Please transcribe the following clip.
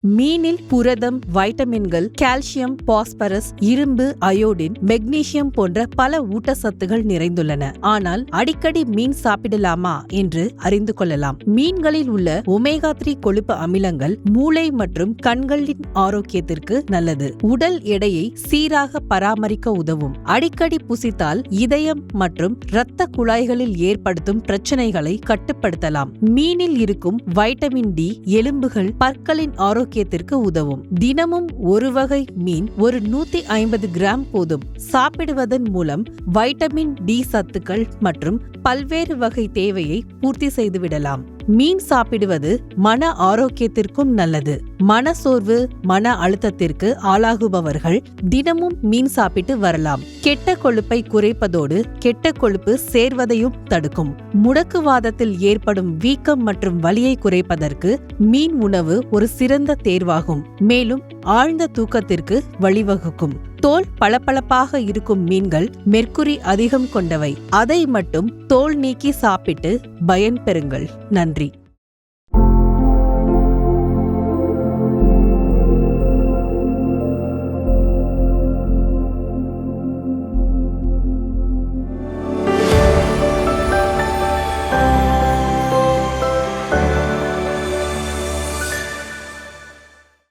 மீனில் புரதம், வைட்டமின்கள், கால்சியம், பாஸ்பரஸ், இரும்பு, அயோடின், மெக்னீசியம் போன்ற பல ஊட்டச்சத்துகள் நிறைந்துள்ளன. ஆனால் அடிக்கடி மீன் சாப்பிடலாமா என்று அறிந்து கொள்ளலாம். மீன்களில் உள்ள ஒமேகா 3 கொழுப்பு அமிலங்கள் மூளை மற்றும் கண்களின் ஆரோக்கியத்திற்கு நல்லது. உடல் எடையை சீராக பராமரிக்க உதவும். அடிக்கடி புசித்தால் இதயம் மற்றும் இரத்த குழாய்களில் ஏற்படுத்தும் பிரச்சனைகளை கட்டுப்படுத்தலாம். மீனில் இருக்கும் வைட்டமின் டி எலும்புகள், பற்களின் ஆரோக்கியத்திற்கு உதவும். தினமும் ஒரு வகை மீன் ஒரு 150 கிராம் போதும். சாப்பிடுவதன் மூலம் வைட்டமின் டி சத்துக்கள் மற்றும் பல்வேறு வகை தேவையை பூர்த்தி செய்துவிடலாம். மீன் சாப்பிடுவது மன ஆரோக்கியத்திற்கும் நல்லது. மனசோர்வு, மன அழுத்தத்திற்கு ஆளாகுபவர்கள் தினமும் மீன் சாப்பிட்டு வரலாம். கெட்ட கொழுப்பை குறைப்பதோடு கெட்ட கொழுப்பு சேர்வதையும் தடுக்கும். முடக்குவாதத்தில் ஏற்படும் வீக்கம் மற்றும் வலியை குறைப்பதற்கு மீன் உணவு ஒரு சிறந்த தேர்வாகும். மேலும் ஆழ்ந்த தூக்கத்திற்கு வழிவகுக்கும். தோல் பளபளப்பாக இருக்கும் மீன்கள் மெர்க்குரி அதிகம் கொண்டவை. அதை மட்டும் தோல் நீக்கி சாப்பிட்டு பயன்பெறுங்கள். நன்றி.